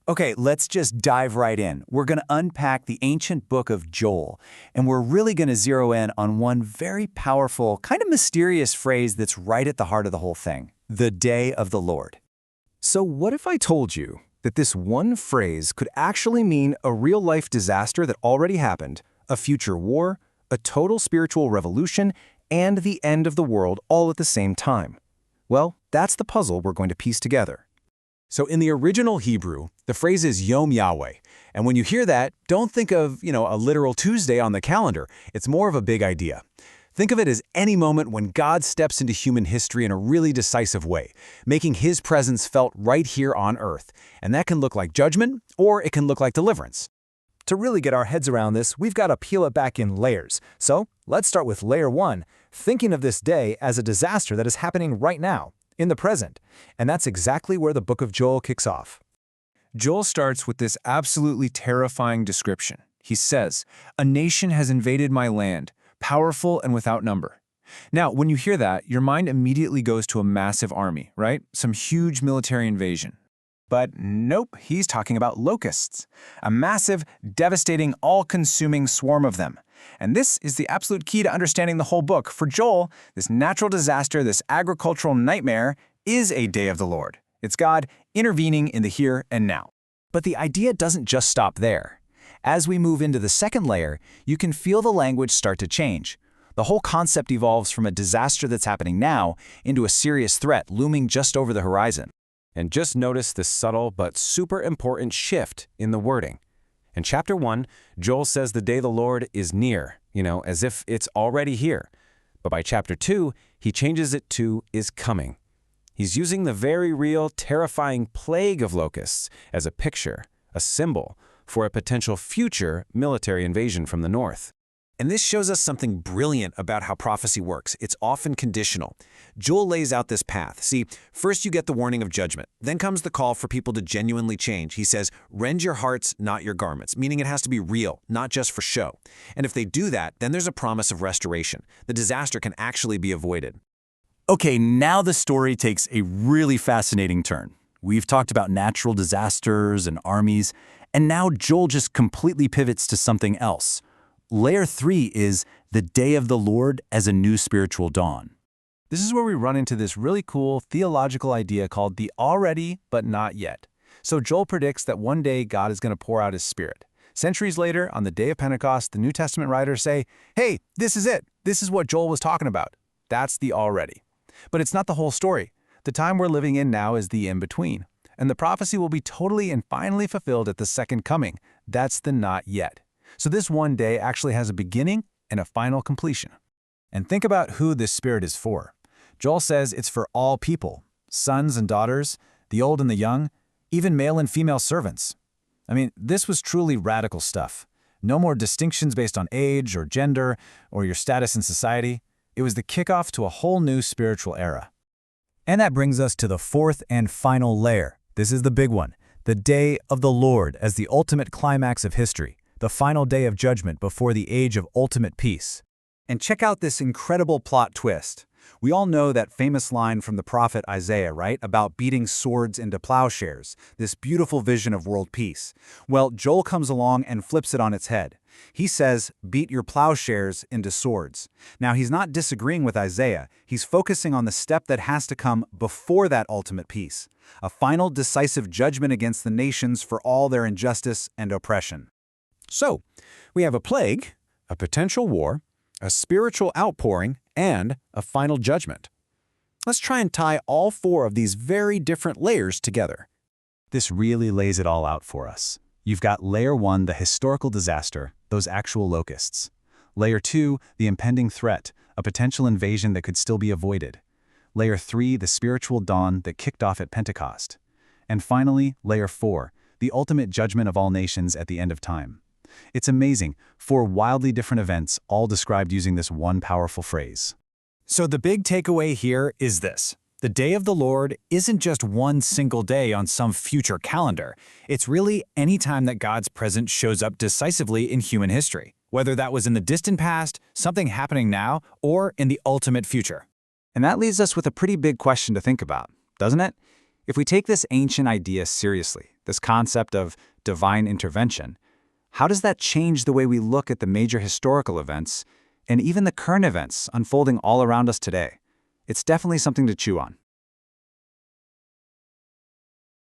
Okay, let's just dive right in. We're going to unpack the ancient book of Joel, and we're really going to zero in on one very powerful, kind of mysterious phrase that's right at the heart of the whole thing: the day of the Lord. So what if I told you that this one phrase could actually mean a real-life disaster that already happened, a future war, a total spiritual revolution, and the end of the world all at the same time? Well, that's the puzzle we're going to piece together. So in the original Hebrew, the phrase is Yom Yahweh. And when you hear that, don't think of, a literal Tuesday on the calendar. It's more of a big idea. Think of it as any moment when God steps into human history in a really decisive way, making his presence felt right here on earth. And that can look like judgment, or it can look like deliverance. To really get our heads around this, we've got to peel it back in layers. So let's start with layer 1, thinking of this day as a disaster that is happening right now, in the present. And that's exactly where the book of Joel kicks off. Joel starts with this absolutely terrifying description. He says, "A nation has invaded my land, powerful and without number." Now, when you hear that, your mind immediately goes to a massive army, right? Some huge military invasion. But nope, he's talking about locusts. A massive, devastating, all-consuming swarm of them. And this is the absolute key to understanding the whole book. For Joel, this natural disaster, this agricultural nightmare, is a day of the Lord. It's God intervening in the here and now. But the idea doesn't just stop there. As we move into the second layer, you can feel the language start to change. The whole concept evolves from a disaster that's happening now into a serious threat looming just over the horizon. And just notice this subtle but super important shift in the wording. In chapter 1, Joel says the day of the Lord is near, as if it's already here. But by chapter 2, he changes it to is coming. He's using the very real, terrifying plague of locusts as a picture, a symbol, for a potential future military invasion from the north. And this shows us something brilliant about how prophecy works. It's often conditional. Joel lays out this path. See, first you get the warning of judgment. Then comes the call for people to genuinely change. He says, "Rend your hearts, not your garments," meaning it has to be real, not just for show. And if they do that, then there's a promise of restoration. The disaster can actually be avoided. Okay, now the story takes a really fascinating turn. We've talked about natural disasters and armies, and now Joel just completely pivots to something else. Layer 3 is the day of the Lord as a new spiritual dawn. This is where we run into this really cool theological idea called the already but not yet. So Joel predicts that one day God is going to pour out his Spirit. Centuries later, on the day of Pentecost, the New Testament writers say, "Hey, this is it. This is what Joel was talking about." That's the already. But it's not the whole story. The time we're living in now is the in-between. And the prophecy will be totally and finally fulfilled at the second coming. That's the not yet. So this one day actually has a beginning and a final completion. And think about who this Spirit is for. Joel says it's for all people, sons and daughters, the old and the young, even male and female servants. I mean, this was truly radical stuff. No more distinctions based on age or gender or your status in society. It was the kickoff to a whole new spiritual era. And that brings us to the fourth and final layer. This is the big one, the day of the Lord as the ultimate climax of history, the final day of judgment before the age of ultimate peace. And check out this incredible plot twist. We all know that famous line from the prophet Isaiah, right? About beating swords into plowshares, this beautiful vision of world peace. Well, Joel comes along and flips it on its head. He says, beat your plowshares into swords. Now, he's not disagreeing with Isaiah. He's focusing on the step that has to come before that ultimate peace, a final decisive judgment against the nations for all their injustice and oppression. So, we have a plague, a potential war, a spiritual outpouring, and a final judgment. Let's try and tie all four of these very different layers together. This really lays it all out for us. You've got layer 1, the historical disaster, those actual locusts. Layer 2, the impending threat, a potential invasion that could still be avoided. Layer 3, the spiritual dawn that kicked off at Pentecost. And finally, layer 4, the ultimate judgment of all nations at the end of time. It's amazing, 4 wildly different events, all described using this one powerful phrase. So the big takeaway here is this. The day of the Lord isn't just one single day on some future calendar. It's really any time that God's presence shows up decisively in human history, whether that was in the distant past, something happening now, or in the ultimate future. And that leaves us with a pretty big question to think about, doesn't it? If we take this ancient idea seriously, this concept of divine intervention, how does that change the way we look at the major historical events and even the current events unfolding all around us today? It's definitely something to chew on.